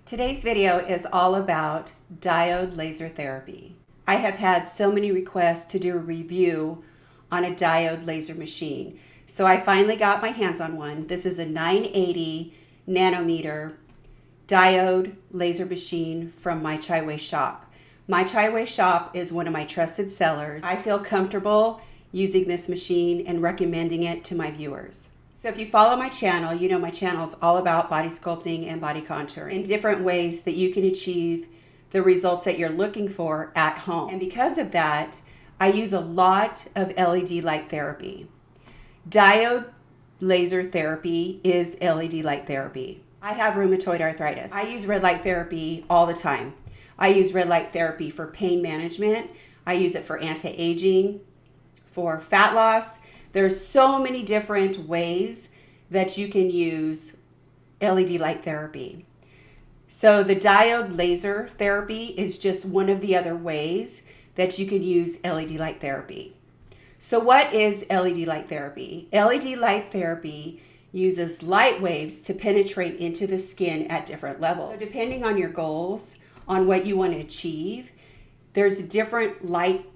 Today's video is all about diode laser therapy. I have had so many requests to do a review on a diode laser machine. So I finally got my hands on one. This is a 980 nanometer diode laser machine from MyChway shop. MyChway shop is one of my trusted sellers. I feel comfortable using this machine and recommending it to my viewers. So if you follow my channel, you know my channel is all about body sculpting and body contouring and different ways that you can achieve the results that you're looking for at home. And because of that, I use a lot of LED light therapy. Diode laser therapy is LED light therapy. I have rheumatoid arthritis. I use red light therapy all the time. I use red light therapy for pain management. I use it for anti-aging, for fat loss. There's so many different ways that you can use LED light therapy. So the diode laser therapy is just one of the other ways that you can use LED light therapy. So what is LED light therapy? LED light therapy uses light waves to penetrate into the skin at different levels. So depending on your goals, on what you want to achieve, there's different wavelengths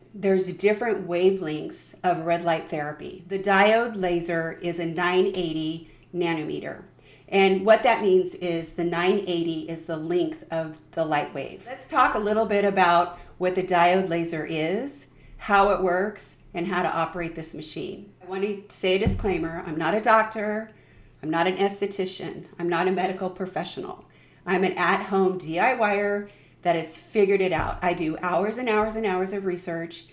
of red light therapy. The diode laser is a 980 nanometer. And what that means is the 980 is the length of the light wave. Let's talk a little bit about what the diode laser is, how it works, and how to operate this machine. I want to say a disclaimer. I'm not a doctor. I'm not an esthetician. I'm not a medical professional. I'm an at-home DIYer that has figured it out. I do hours and hours and hours of research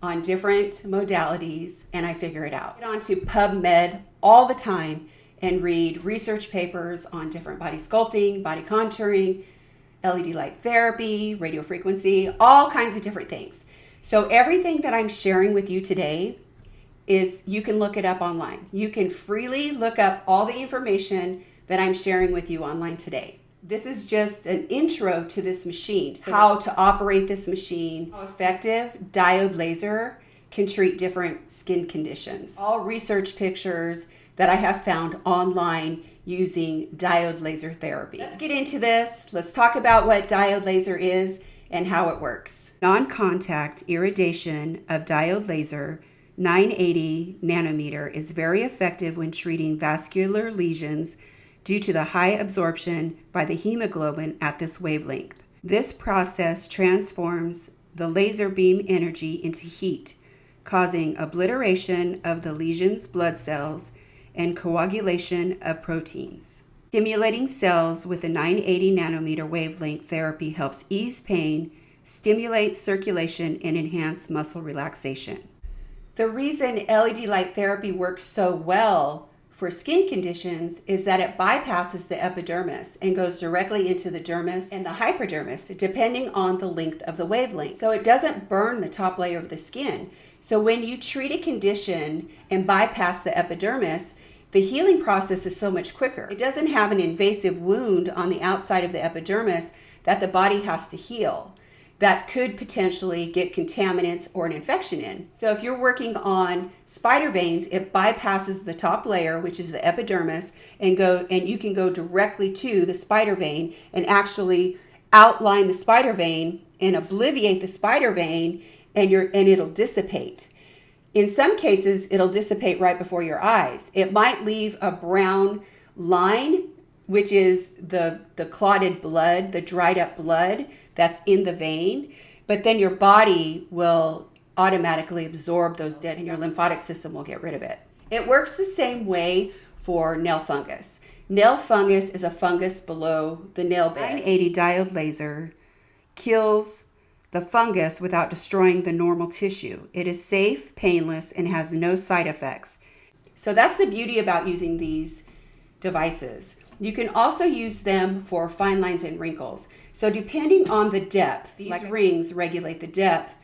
on different modalities, and I figure it out. I get onto PubMed all the time and read research papers on different body sculpting, body contouring, LED light therapy, radio frequency, all kinds of different things. So everything that I'm sharing with you today is, you can look it up online. You can freely look up all the information that I'm sharing with you online today. This is just an intro to this machine, so how to operate this machine, how effective diode laser can treat different skin conditions. All research pictures that I have found online using diode laser therapy. Let's get into this. Let's talk about what diode laser is and how it works. Non-contact irradiation of diode laser 980 nanometer is very effective when treating vascular lesions due to the high absorption by the hemoglobin at this wavelength. This process transforms the laser beam energy into heat, causing obliteration of the lesion's blood cells and coagulation of proteins. Stimulating cells with the 980 nanometer wavelength therapy helps ease pain, stimulate circulation, and enhance muscle relaxation. The reason LED light therapy works so well for skin conditions is that it bypasses the epidermis and goes directly into the dermis and the hypodermis, depending on the length of the wavelength. So it doesn't burn the top layer of the skin. So when you treat a condition and bypass the epidermis, the healing process is so much quicker. It doesn't have an invasive wound on the outside of the epidermis that the body has to heal, that could potentially get contaminants or an infection in. So if you're working on spider veins, it bypasses the top layer, which is the epidermis, and you can go directly to the spider vein and actually outline the spider vein and obliviate the spider vein, and it'll dissipate. In some cases, it'll dissipate right before your eyes. It might leave a brown line, which is the clotted blood, the dried up blood that's in the vein, but then your body will automatically absorb those dead and your lymphatic system will get rid of it. It works the same way for nail fungus. Nail fungus is a fungus below the nail bed. 980 diode laser kills the fungus without destroying the normal tissue. It is safe, painless, and has no side effects. So that's the beauty about using these devices. You can also use them for fine lines and wrinkles. So depending on the depth, these rings regulate the depth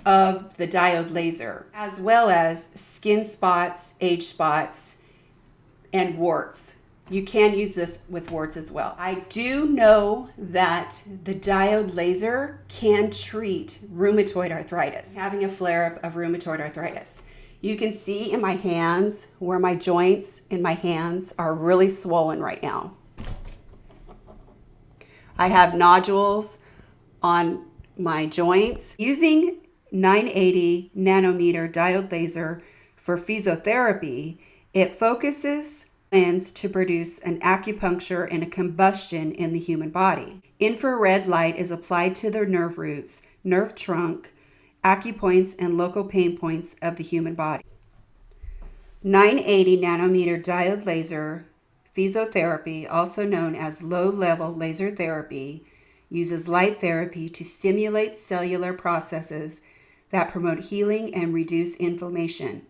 of the diode laser, as well as skin spots, age spots, and warts. You can use this with warts as well. I do know that the diode laser can treat rheumatoid arthritis, having a flare-up of rheumatoid arthritis. You can see in my hands where my joints in my hands are really swollen right now. I have nodules on my joints. Using 980 nanometer diode laser for physiotherapy, it focuses glands to produce an acupuncture and a combustion in the human body. Infrared light is applied to the nerve roots, nerve trunk, acupoints, and local pain points of the human body. 980 nanometer diode laser physiotherapy, also known as low-level laser therapy, uses light therapy to stimulate cellular processes that promote healing and reduce inflammation.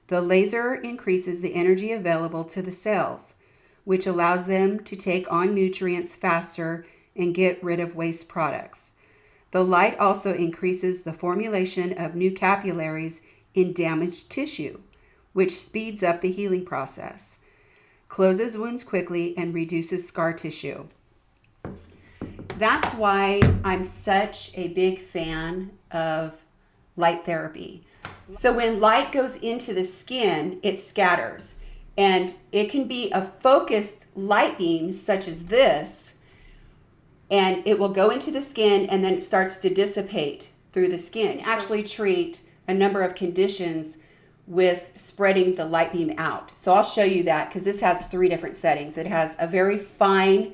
The laser increases the energy available to the cells, which allows them to take on nutrients faster and get rid of waste products. The light also increases the formulation of new capillaries in damaged tissue, which speeds up the healing process, closes wounds quickly, and reduces scar tissue. That's why I'm such a big fan of light therapy. So when light goes into the skin, it scatters. And it can be a focused light beam such as this, and it will go into the skin and then it starts to dissipate through the skin. Actually treat a number of conditions with spreading the light beam out. So I'll show you that because this has 3 different settings. It has a very fine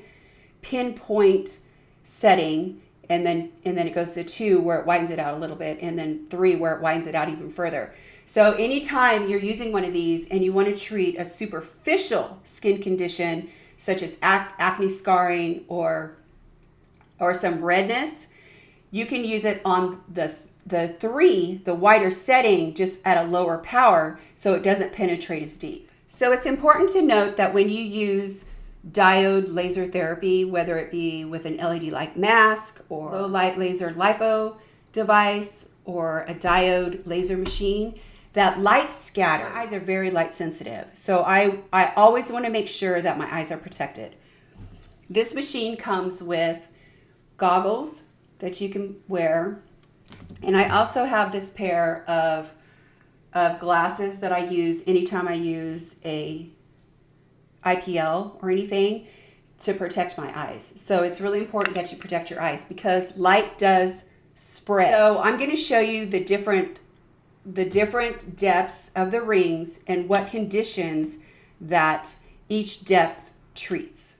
pinpoint setting, and then it goes to 2 where it widens it out a little bit, and then 3 where it widens it out even further. So anytime you're using one of these and you want to treat a superficial skin condition such as acne scarring or some redness, you can use it on the 3, the wider setting, just at a lower power so it doesn't penetrate as deep. So it's important to note that when you use diode laser therapy, whether it be with an LED light mask or low light laser lipo device or a diode laser machine, that light scatters. My eyes are very light sensitive, so I always want to make sure that my eyes are protected. This machine comes with goggles that you can wear, and I also have this pair of glasses that I use anytime I use a IPL or anything to protect my eyes. So it's really important that you protect your eyes because light does spread. So I'm going to show you the different depths of the rings and what conditions that each depth treats.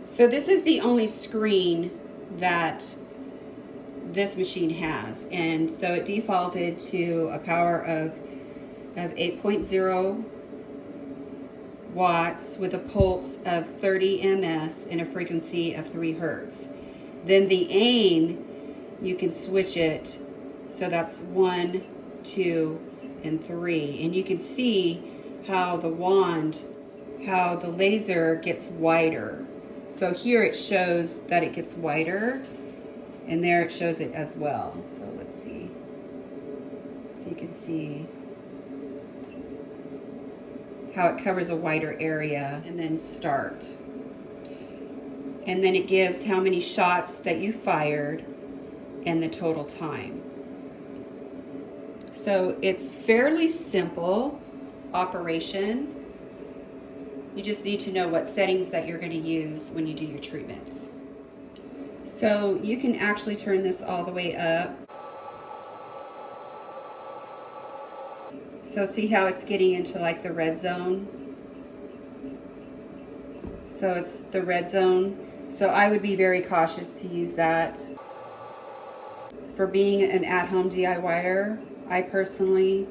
So this is the only screen that this machine has, and so it defaulted to a power of 8.0 watts with a pulse of 30 ms and a frequency of 3 hertz. Then the aim, you can switch it, so that's 1, 2, and 3, and you can see how the laser gets wider. So here it shows that it gets wider, and there it shows it as well. So let's see. So you can see how it covers a wider area, and then start. And then it gives how many shots that you fired and the total time. So it's fairly simple operation. You just need to know what settings that you're going to use when you do your treatments. So you can actually turn this all the way up. So see how it's getting into like the red zone? So it's the red zone. So I would be very cautious to use that. For being an at-home DIYer, I personally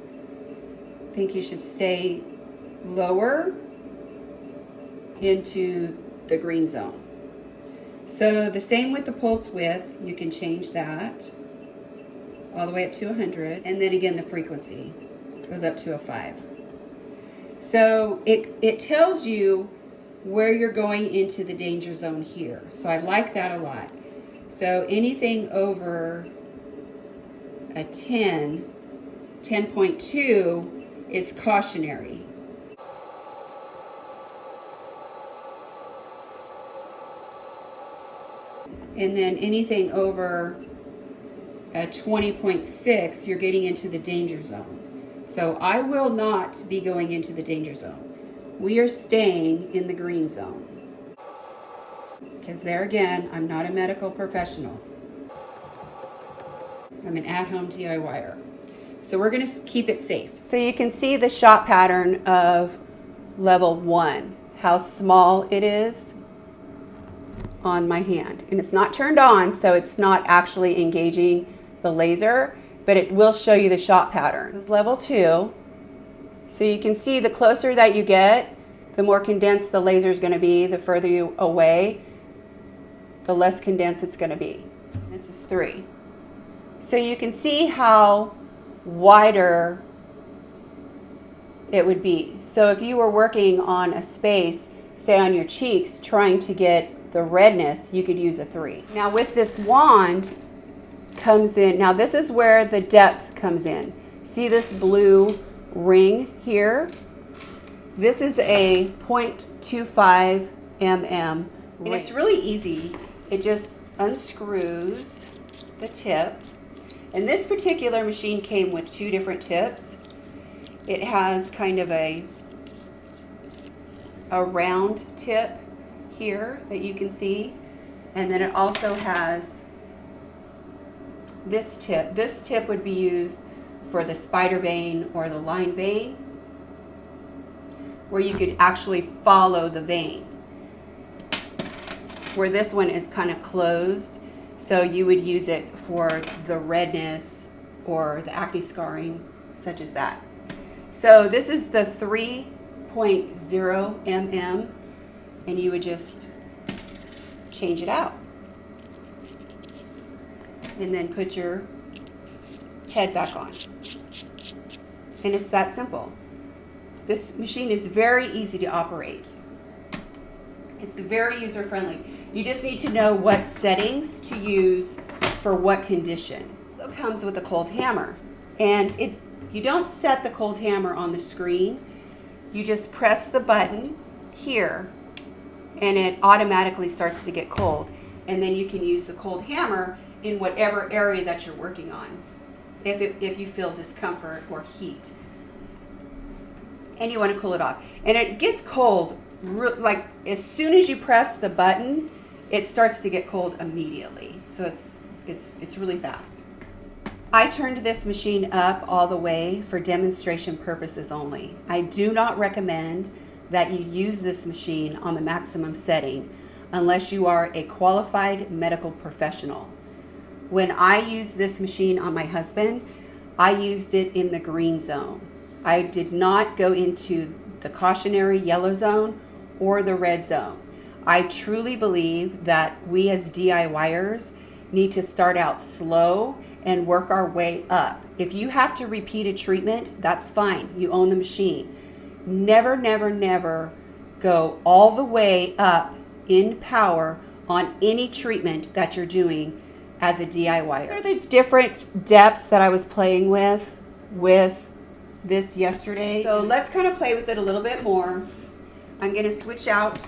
think you should stay lower into the green zone. So the same with the pulse width, you can change that all the way up to 100, and then again the frequency goes up to a 5. So it tells you where you're going into the danger zone here. So I like that a lot. So anything over a 10.2 is cautionary. And then anything over at 20.6, you're getting into the danger zone. So I will not be going into the danger zone. We are staying in the green zone. Because there again, I'm not a medical professional. I'm an at-home DIYer. So we're going to keep it safe. So you can see the shot pattern of level 1, how small it is on my hand. And it's not turned on, so it's not actually engaging the laser, but it will show you the shot pattern. This is level 2. So you can see the closer that you get, the more condensed the laser is going to be. The further you away, the less condensed it's going to be. This is 3. So you can see how wider it would be. So if you were working on a space, say on your cheeks, trying to get the redness, you could use a 3. Now with this wand comes in, now this is where the depth comes in. See this blue ring here? This is a 0.25 mm ring. And it's really easy. It just unscrews the tip. And this particular machine came with 2 different tips. It has kind of a round tip here that you can see. And then it also has this tip. This tip would be used for the spider vein or the line vein, where you could actually follow the vein. Where this one is kind of closed, so you would use it for the redness or the acne scarring, such as that. So this is the 3.0 mm, and you would just change it out. And then put your head back on. And it's that simple. This machine is very easy to operate. It's very user-friendly. You just need to know what settings to use for what condition. It also comes with a cold hammer. And you don't set the cold hammer on the screen. You just press the button here and it automatically starts to get cold. And then you can use the cold hammer in whatever area that you're working on if you feel discomfort or heat. And you want to cool it off. And it gets cold, like as soon as you press the button, it starts to get cold immediately. So it's really fast. I turned this machine up all the way for demonstration purposes only. I do not recommend that you use this machine on the maximum setting unless you are a qualified medical professional. When I used this machine on my husband, I used it in the green zone. I did not go into the cautionary yellow zone or the red zone. I truly believe that we as DIYers need to start out slow and work our way up. If you have to repeat a treatment, that's fine. You own the machine. Never, never, never go all the way up in power on any treatment that you're doing as a DIYer. These are the different depths that I was playing with this yesterday. So let's kind of play with it a little bit more. I'm going to switch out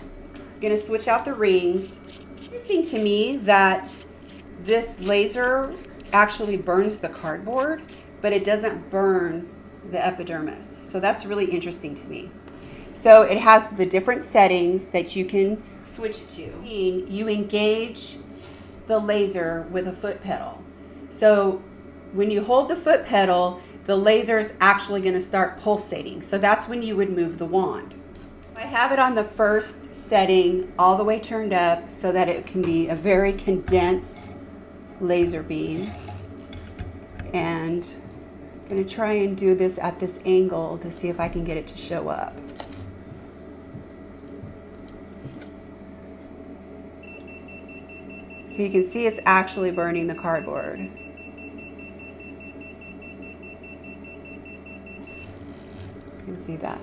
the rings. Interesting to me that this laser actually burns the cardboard, but it doesn't burn the epidermis. So that's really interesting to me. So it has the different settings that you can switch to. You engage the laser with a foot pedal. So when you hold the foot pedal, the laser is actually going to start pulsating. So that's when you would move the wand. I have it on the first setting all the way turned up so that it can be a very condensed laser beam. And I'm going to try and do this at this angle to see if I can get it to show up. So you can see it's actually burning the cardboard. You can see that.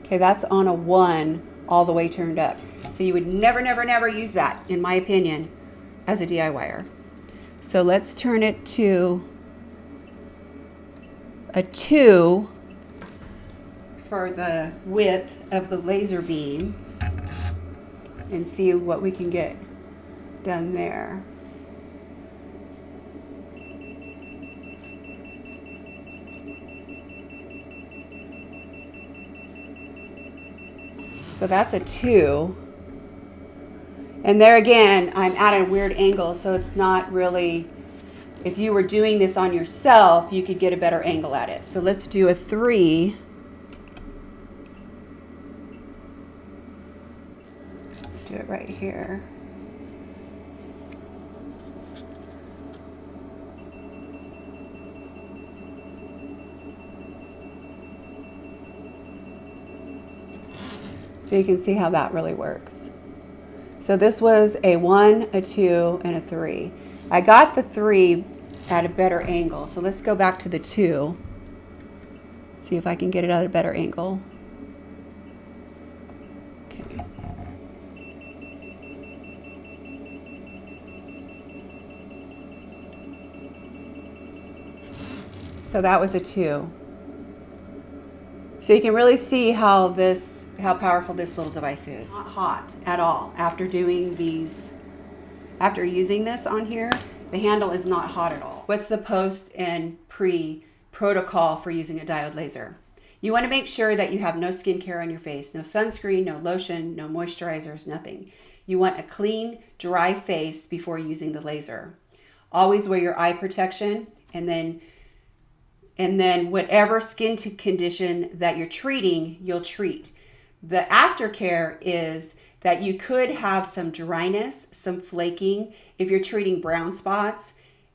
Okay, that's on a 1 all the way turned up. So you would never, never, never use that, in my opinion, as a DIYer. So let's turn it to a 2 for the width of the laser beam and see what we can get done there. So that's a 2. And there again, I'm at a weird angle, so it's not really, if you were doing this on yourself, you could get a better angle at it. So let's do a 3. Let's do it right here. So you can see how that really works. So this was a 1, a 2, and a 3. I got the 3 at a better angle. So let's go back to the 2. See if I can get it at a better angle. Okay. So that was a 2. So you can really see how powerful this little device is. Not hot at all. After using this on here, the handle is not hot at all. What's the post and pre protocol for using a diode laser? You want to make sure that you have no skincare on your face, no sunscreen, no lotion, no moisturizers, nothing. You want a clean, dry face before using the laser. Always wear your eye protection, and then whatever skin condition that you're treating, you'll treat. The aftercare is that you could have some dryness, some flaking. If you're treating brown spots,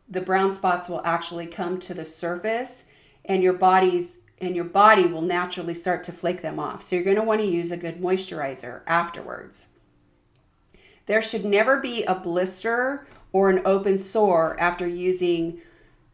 the brown spots will actually come to the surface, and your body will naturally start to flake them off. So you're going to want to use a good moisturizer afterwards. There should never be a blister or an open sore after using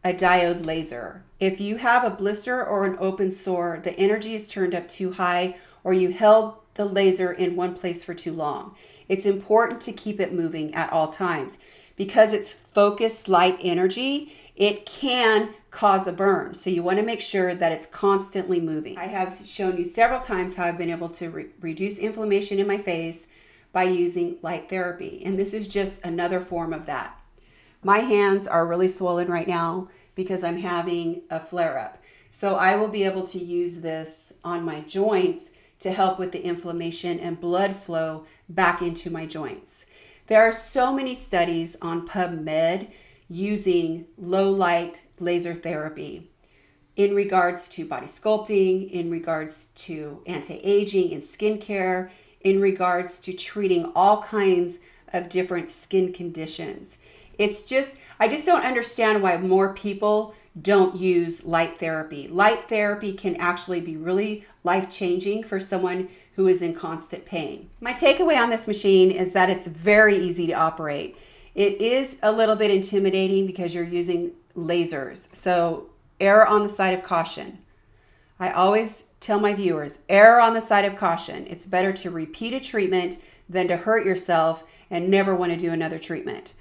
a diode laser. If you have a blister or an open sore, the energy is turned up too high, or you held the laser in one place for too long. It's important to keep it moving at all times. Because it's focused light energy, it can cause a burn. So you want to make sure that it's constantly moving. I have shown you several times how I've been able to reduce inflammation in my face by using light therapy. And this is just another form of that. My hands are really swollen right now because I'm having a flare-up. So I will be able to use this on my joints to help with the inflammation and blood flow back into my joints. There are so many studies on PubMed using low light laser therapy in regards to body sculpting, in regards to anti-aging and skincare, in regards to treating all kinds of different skin conditions. I just don't understand why more people don't use light therapy. Light therapy can actually be really life-changing for someone who is in constant pain. My takeaway on this machine is that it's very easy to operate. It is a little bit intimidating because you're using lasers. So err on the side of caution. I always tell my viewers, err on the side of caution. It's better to repeat a treatment than to hurt yourself and never want to do another treatment.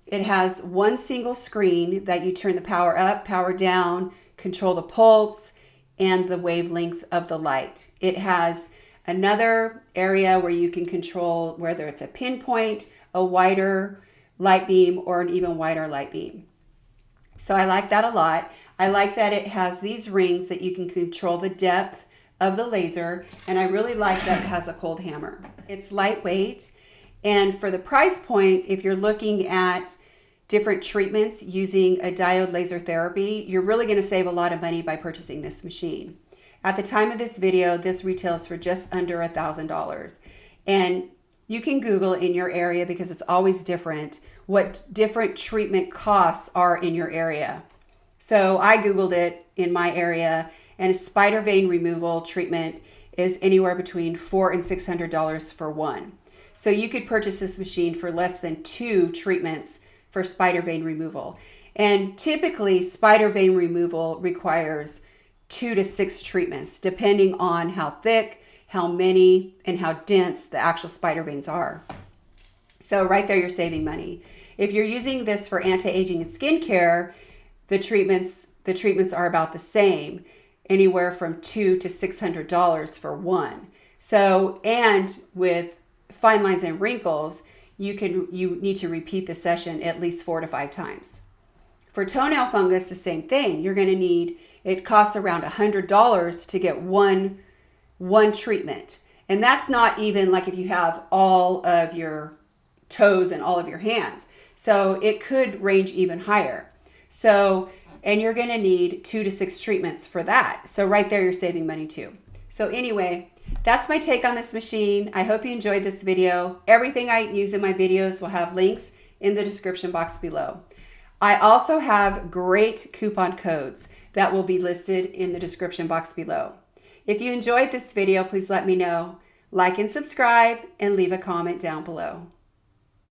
It has one single screen that you turn the power up, power down, control the pulse, and the wavelength of the light. It has another area where you can control whether it's a pinpoint, a wider light beam, or an even wider light beam. So I like that a lot. I like that it has these rings that you can control the depth of the laser, and I really like that it has a cold hammer. It's lightweight, and for the price point, if you're looking at different treatments using a diode laser therapy, you're really going to save a lot of money by purchasing this machine. At the time of this video, this retails for just under $1,000. And you can Google in your area, because it's always different, what different treatment costs are in your area. So I Googled it in my area, and a spider vein removal treatment is anywhere between $400 and $600 for one. So you could purchase this machine for less than 2 treatments for spider vein removal. And typically spider vein removal requires 2 to 6 treatments, depending on how thick, how many, and how dense the actual spider veins are. So right there, you're saving money. If you're using this for anti-aging and skincare, the treatments are about the same, anywhere from $200 to $600 for one. So, and with fine lines and wrinkles, you need to repeat the session at least 4 to 5 times. For toenail fungus, the same thing. You're going to need, it costs around $100 to get one treatment. And that's not even like if you have all of your toes and all of your hands. So it could range even higher. So, and you're gonna need 2 to 6 treatments for that. So right there, you're saving money too. So anyway, that's my take on this machine. I hope you enjoyed this video. Everything I use in my videos will have links in the description box below. I also have great coupon codes that will be listed in the description box below. If you enjoyed this video, please let me know. Like and subscribe and leave a comment down below.